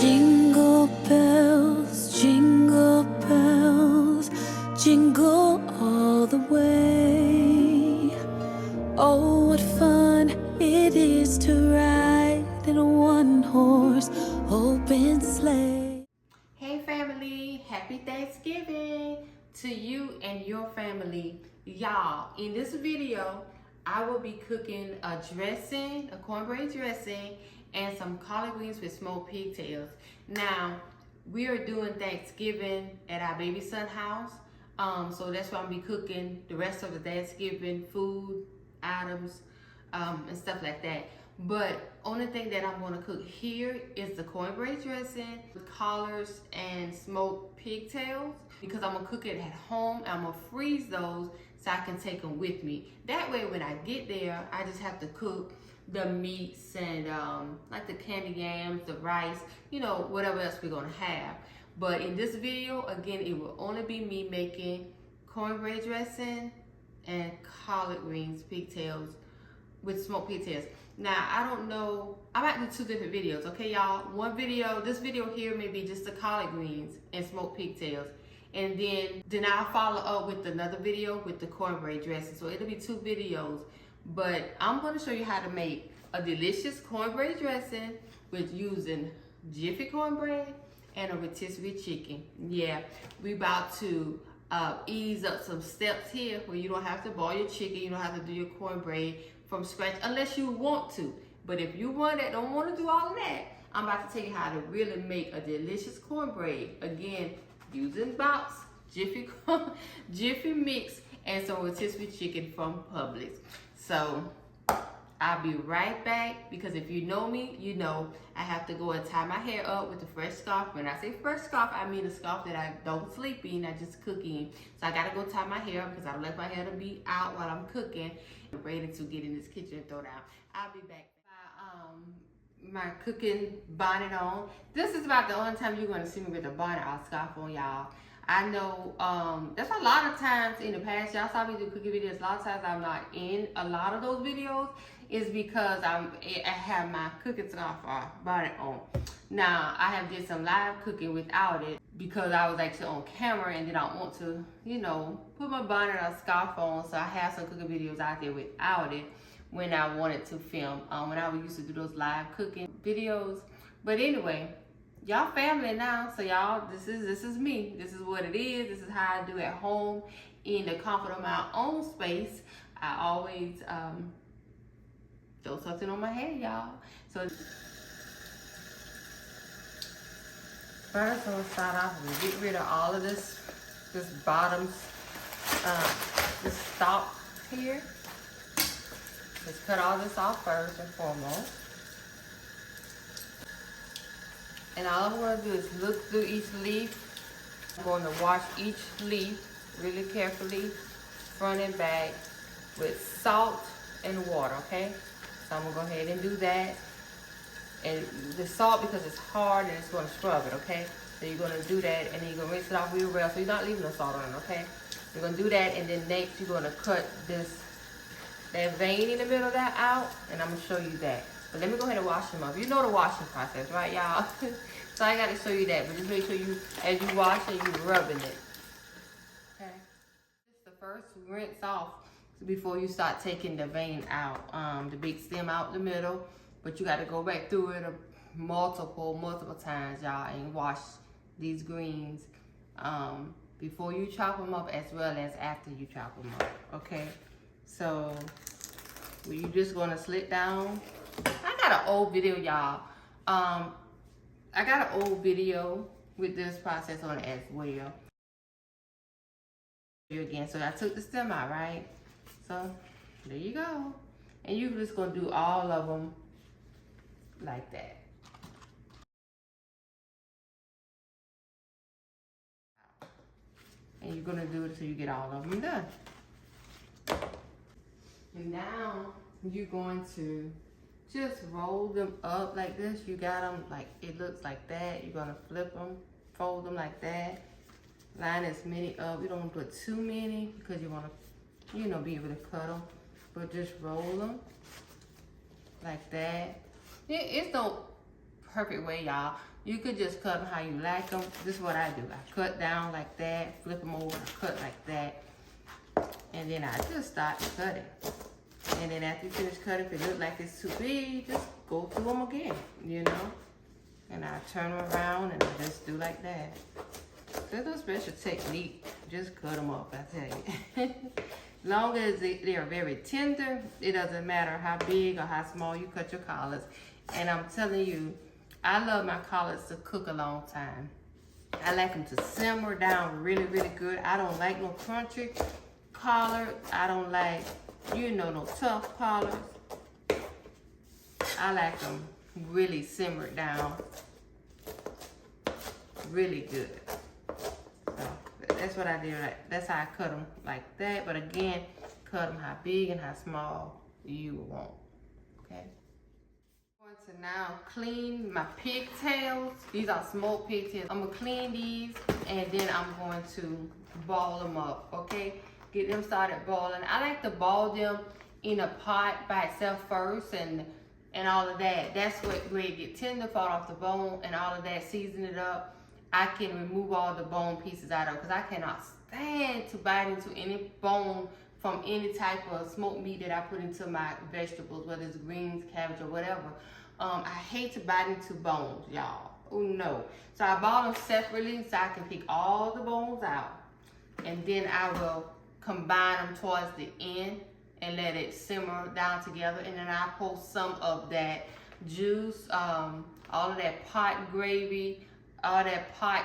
Jingle bells, jingle all the way. Oh, what fun it is to ride in a one-horse open sleigh. Hey family, happy Thanksgiving to you and your family. Y'all, in this video, I will be cooking a dressing, a cornbread dressing, and some collard greens with smoked pigtails. Now, we are doing Thanksgiving at our baby son's house. So that's why I'm gonna be cooking the rest of the Thanksgiving food items and stuff like that. But only thing that I'm gonna cook here is the cornbread dressing with collards and smoked pigtails, because I'm gonna cook it at home. I'm gonna freeze those so I can take them with me. That way when I get there, I just have to cook the meats and like the candy yams, the rice, you know, whatever else we're gonna have. But in this video, again, it will only be me making cornbread dressing and collard greens, pigtails, with smoked pigtails. Now, I don't know, I might do two different videos, okay, y'all? One video, this video here may be just the collard greens and smoked pigtails. And then I'll follow up with another video with the cornbread dressing. So it'll be two videos. But I'm gonna show you how to make a delicious cornbread dressing with using Jiffy cornbread and a rotisserie chicken. Yeah, we about to ease up some steps here where you don't have to boil your chicken, you don't have to do your cornbread from scratch unless you want to. But if you don't want to do all of that, I'm about to tell you how to really make a delicious cornbread. Again, using box, Jiffy mix, and some rotisserie chicken from Publix. So I'll be right back, because if you know me, you know I have to go and tie my hair up with a fresh scarf. When I say fresh scarf, I mean a scarf that I don't sleep in, I just cook in. So I gotta go tie my hair up because I don't like my hair to be out while I'm cooking. I'm ready to get in this kitchen and throw down. I'll be back. My cooking bonnet on. This is about the only time you're gonna see me with a bonnet or scarf on, y'all. I know that's a lot of times in the past, y'all saw me do cooking videos. A lot of times I'm not in a lot of those videos is because I have my cooking scarf or bonnet on. Now, I have did some live cooking without it because I was actually on camera and then I want to, you know, put my bonnet or scarf on. So I have some cooking videos out there without it when I wanted to film, when I used to do those live cooking videos. But anyway, y'all family now, so y'all, this is me. This is what it is. This is how I do at home in the comfort of my own space. I always throw something on my head, y'all. So first, I'm gonna start off and get rid of all of this bottom, this stalk here. Let's cut all this off first and foremost. And all I'm gonna do is look through each leaf. I'm going to wash each leaf really carefully, front and back, with salt and water, okay? So I'm gonna go ahead and do that. And the salt, because it's hard and it's gonna scrub it, okay? So you're gonna do that and then you're gonna rinse it off real well, so you're not leaving no salt on it, okay? You're gonna do that, and then next you're gonna cut that vein in the middle of that out, and I'm gonna show you that. But let me go ahead and wash them up. You know the washing process, right, y'all? So I gotta show you that, but just make sure you, as you wash it, you're rubbing it. Okay. This is the first rinse off before you start taking the vein out, the big stem out the middle. But you gotta go back through it multiple times, y'all, and wash these greens before you chop them up as well as after you chop them up, okay? So you're just gonna slit down. I got an old video, y'all. I got an old video with this process on it as well. Here again, so I took the stem out, right? So there you go. And you're just gonna do all of them like that. And you're gonna do it till you get all of them done. And now you're going to just roll them up like this. You got them like it looks like that. You're gonna flip them, fold them like that. Line as many up. You don't want to put too many because you want to, you know, be able to cut them. But just roll them like that. It's no perfect way, y'all. You could just cut them how you like them. This is what I do. I cut down like that, flip them over, cut like that. And then I just start cutting. And then after you finish cutting, if it looks like it's too big, just go through them again, you know? And I turn them around and I just do like that. There's no special technique. Just cut them up, I tell you. Long as they are very tender, it doesn't matter how big or how small you cut your collards. And I'm telling you, I love my collards to cook a long time. I like them to simmer down really, really good. I don't like no crunchy collard. I don't like, you know, no tough collards. I like them really simmered down really good. So that's what I do. That's how I cut them like that. But again, cut them how big and how small you want. Okay. I'm going to now clean my pigtails. These are smoked pigtails. I'm gonna clean these and then I'm going to ball them up. Okay. Get them started balling. I like to ball them in a pot by itself first and all of that. That's where it get tender, fall off the bone and all of that. Season it up. I can remove all the bone pieces out of it because I cannot stand to bite into any bone from any type of smoked meat that I put into my vegetables, whether it's greens, cabbage, or whatever. I hate to bite into bones, y'all. Oh no. So I ball them separately so I can pick all the bones out. And then I will combine them towards the end and let it simmer down together. And then I pour some of that juice, all of that pot gravy, all that pot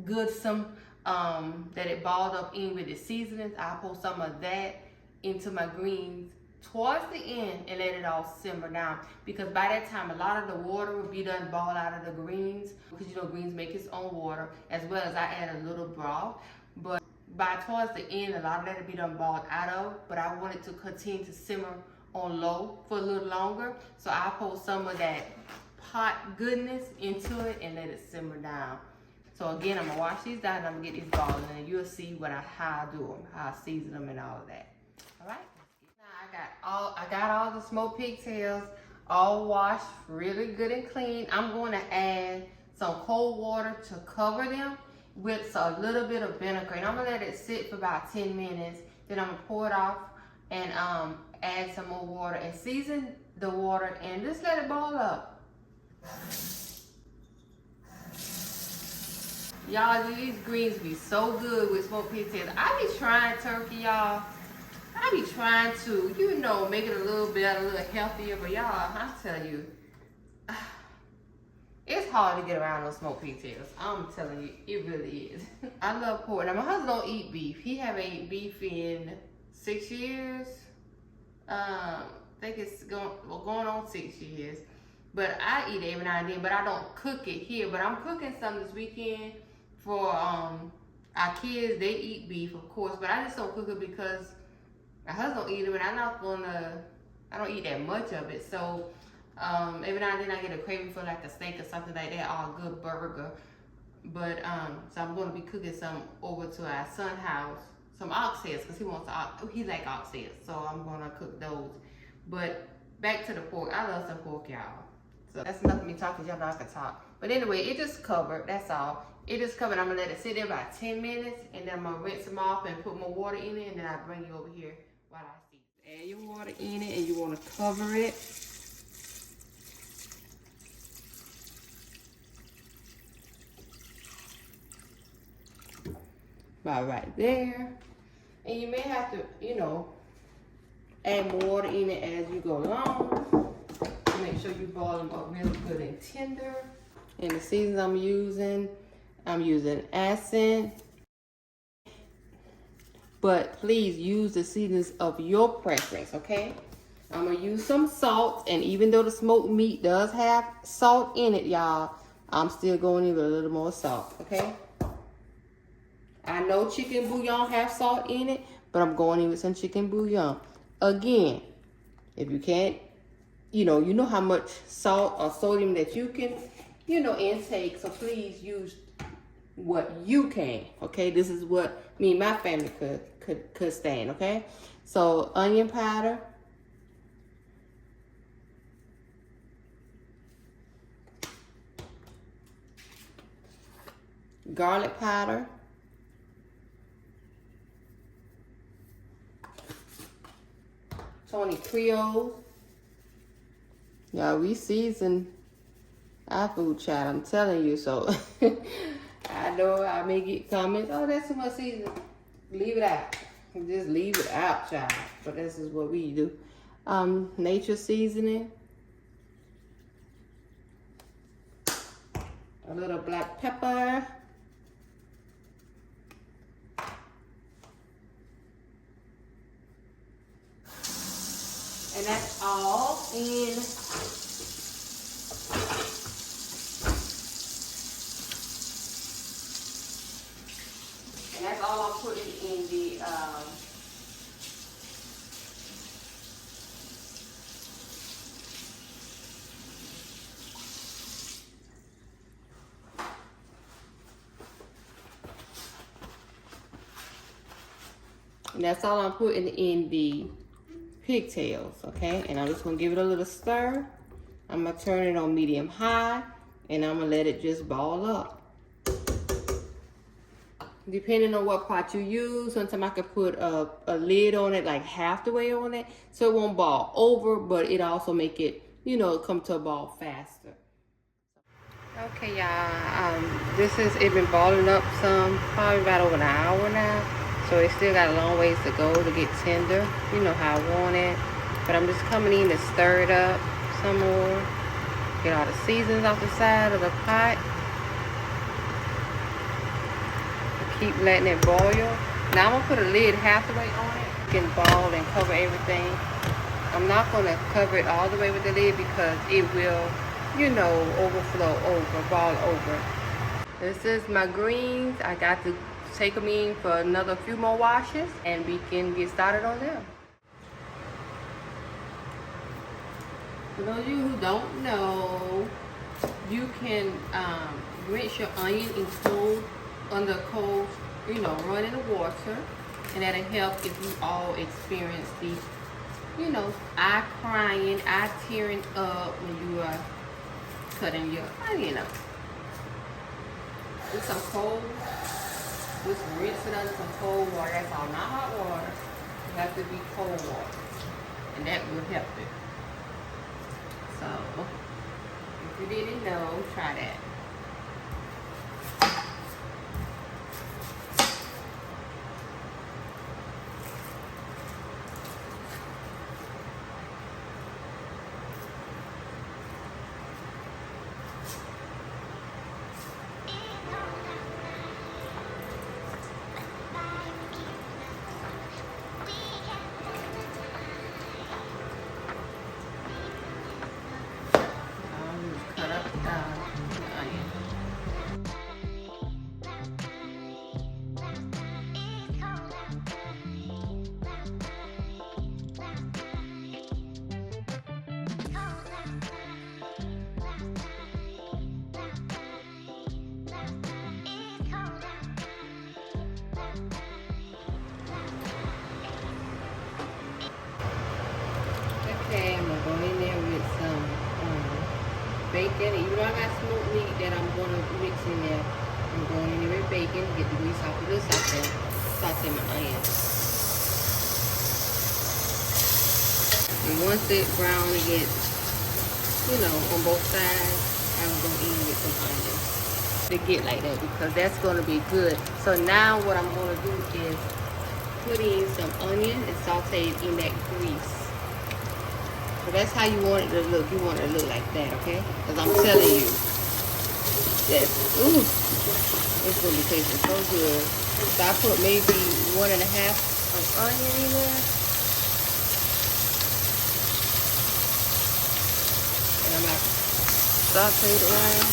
goodsome that it balled up in with the seasonings. I pour some of that into my greens towards the end and let it all simmer down. Because by that time, a lot of the water will be done balled out of the greens. Because you know greens make its own water, as well as I add a little broth. But by towards the end, a lot of that will be done balled out of. But I want it to continue to simmer on low for a little longer. So I pour some of that pot goodness into it and let it simmer down. So again, I'm gonna wash these down and I'm gonna get these balls and you'll see how I do them, how I season them and all of that. All right. Now I got all the smoked pigtails all washed really good and clean. I'm going to add some cold water to cover them with a little bit of vinegar, and I'm gonna let it sit for about 10 minutes. Then I'm gonna pour it off and add some more water and season the water and just let it boil up. Y'all, these greens be so good with smoked pigtails. I be trying turkey, y'all. I be trying to, you know, make it a little better, a little healthier. But y'all, I tell you, it's hard to get around those smoked pigtails. I'm telling you, it really is. I love pork. Now, my husband don't eat beef. He haven't eaten beef in 6 years. I think it's going on 6 years. But I eat it every now and then, but I don't cook it here. But I'm cooking some this weekend for our kids. They eat beef, of course, but I just don't cook it because my husband don't eat it, and I don't eat that much of it. So every now and then I get a craving for like a steak or something like that, or a good burger. But so I'm going to be cooking some over to our son's house, some oxtails, because he like oxtails. So I'm going to cook those. But back to the pork. I love some pork, y'all. So that's enough of me talking, y'all know I can talk. But anyway, it just covered, that's all. It just covered. I'm gonna let it sit there about 10 minutes and then I'm gonna rinse them off and put more water in it, and then I'll bring you over here while I see. Add your water in it and you wanna cover it. About right there. And you may have to, you know, add more water in it as you go along. Make sure you boil them up really good and tender. And the seasons I'm using acid. But please use the seasons of your preference, okay? I'm gonna use some salt, and even though the smoked meat does have salt in it, y'all, I'm still going in with a little more salt, okay? I know chicken bouillon has salt in it, but I'm going in with some chicken bouillon. Again, if you can't, you know how much salt or sodium that you can, intake. So please use what you can. Okay, this is what me and my family could stand. Okay, so onion powder, garlic powder, Tony Creole. Y'all, we season our food, child. I'm telling you. So I know I may get comments. Oh, that's too much seasoning. Leave it out. Just leave it out, child. But this is what we do. Nature seasoning. A little black pepper. And that's all in. And that's all I'm putting in the and that's all I'm putting in the pigtails, okay? And I'm just gonna give it a little stir. I'm gonna turn it on medium high, and I'm gonna let it just ball up. Depending on what pot you use, sometimes I could put a lid on it, like half the way on it, so it won't ball over, but it also make it, you know, come to a ball faster. Okay, y'all, it been balling up some, probably about over an hour now. So it still got a long ways to go to get tender. You know how I want it. But I'm just coming in to stir it up some more. Get all the seasons off the side of the pot. Keep letting it boil. Now I'm gonna put a lid half the way on it. You can ball and cover everything. I'm not gonna cover it all the way with the lid because it will, you know, overflow over, ball over. This is my greens. I got to take them in for another few more washes and we can get started on them. For those of you who don't know, you can rinse your onion in cold, under cold, you know, running water, and that'll help if you all experience the, you know, eye crying, eye tearing up when you are cutting your onion up. With some cold. Just rinse it under some cold water. That's all, not hot water. It has to be cold water. And that will help it. So, if you didn't know, try that. Okay, I'm gonna go in there with some bacon. Even though I got smoked meat that I'm gonna mix in there, I'm going in there with bacon, get the grease off of this, saute my onions. And once it brown, it gets, you know, on both sides, I'm gonna eat with some onions to get like that because that's gonna be good. So now what I'm gonna do is put in some onion and saute it in that grease. So that's how you want it to look. You want it to look like that, okay? Because I'm telling you, that, ooh, it's going to be tasting so good. So I put maybe 1.5 of onion in there. And I'm going to saute it around.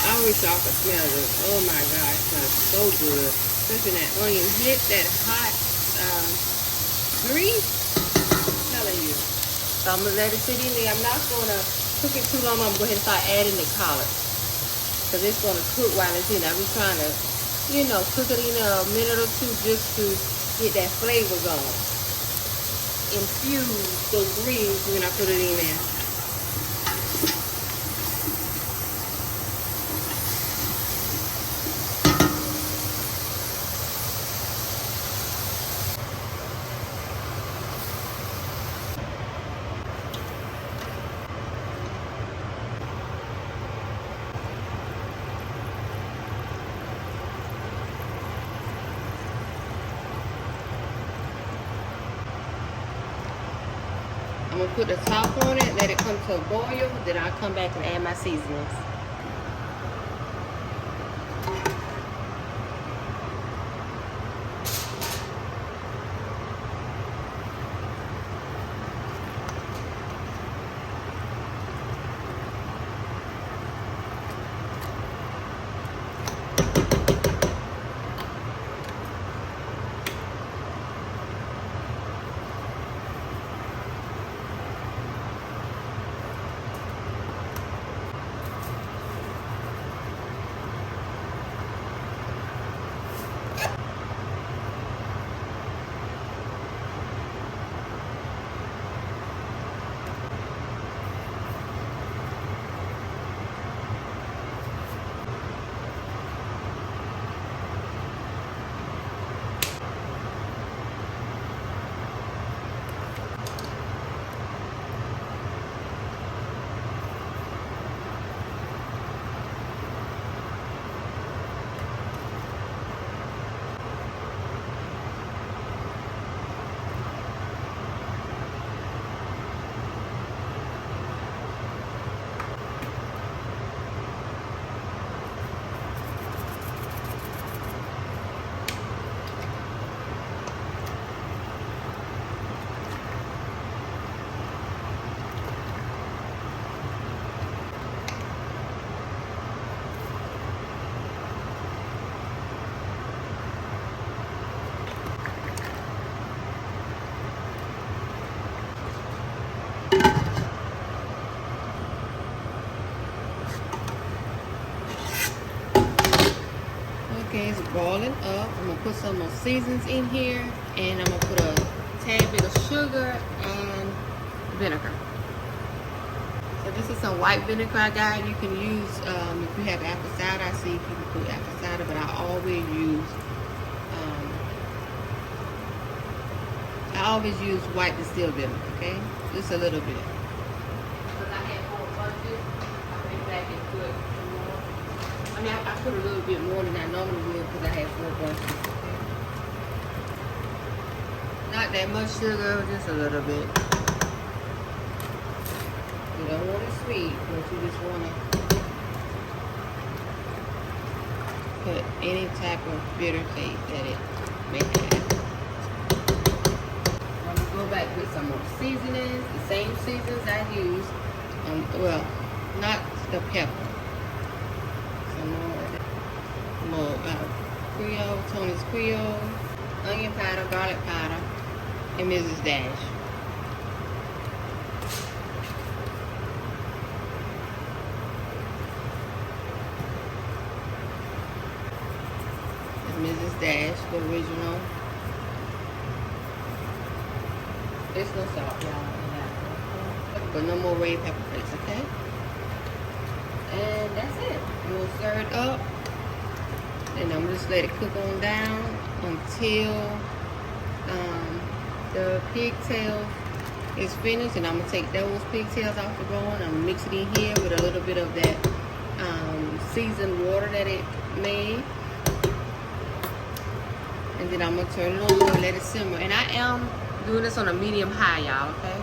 I wish y'all could smell this. Oh my God, it smells so good. Especially that onion hit that hot grease. I'm telling you. So I'm gonna let it sit in there. I'm not gonna cook it too long. I'm gonna go ahead and start adding the collards because it's gonna cook while it's in. I'm just trying to, you know, cook it in a minute or two just to get that flavor going. Infuse those greens when I put it in there. gonna put the top on it, let it come to a boil, then I'll come back and add my seasonings. Okay, it's boiling up. I'm gonna put some more seasons in here, and I'm gonna put a tad bit of sugar and vinegar. So this is some white vinegar I got. You can use if you have apple cider. I see people put apple cider, but I always use white distilled vinegar. Okay, just a little bit. Because I had 4 bunches, I went back and put some more. I mean, I put a little bit more than I normally would because I had 4 bunches. Okay? Not that much sugar, just a little bit. You don't want it sweet, but you just want to put any type of bitter taste that it may have. I'm going to go back with some more seasonings, the same seasonings I used. Well, not the pepper. Some more Creole, Tony's Creole, onion powder, garlic powder, and Mrs. Dash. Mrs. Dash, the original. There's no salt, y'all. But no more red pepper flakes, okay? And that's it. We'll stir it up. And I'm just let it cook on down until the pigtail is finished. And I'm gonna take those pigtails off the bone. I'm gonna mix it in here with a little bit of that seasoned water that it made. And then I'm gonna turn it over and let it simmer. And I am doing this on a medium-high, y'all, okay?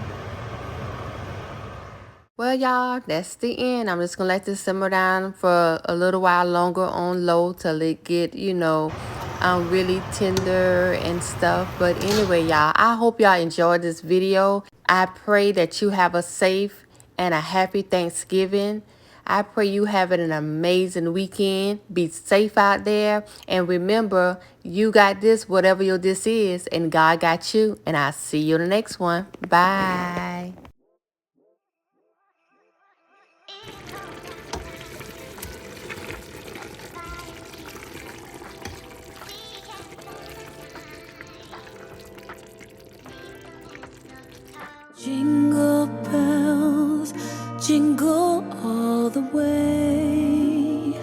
Well, y'all, that's the end. I'm just gonna let this simmer down for a little while longer on low till it get, you know, really tender and stuff. But anyway, y'all, I hope y'all enjoyed this video. I pray that you have a safe and a happy Thanksgiving. I pray you have an amazing weekend. Be safe out there. And remember, you got this, whatever your this is, and God got you. And I'll see you in the next one. Bye. Jingle bells, jingle all the way.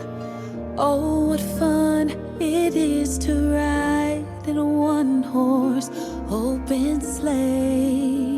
Oh, what fun it is to ride in a one-horse open sleigh.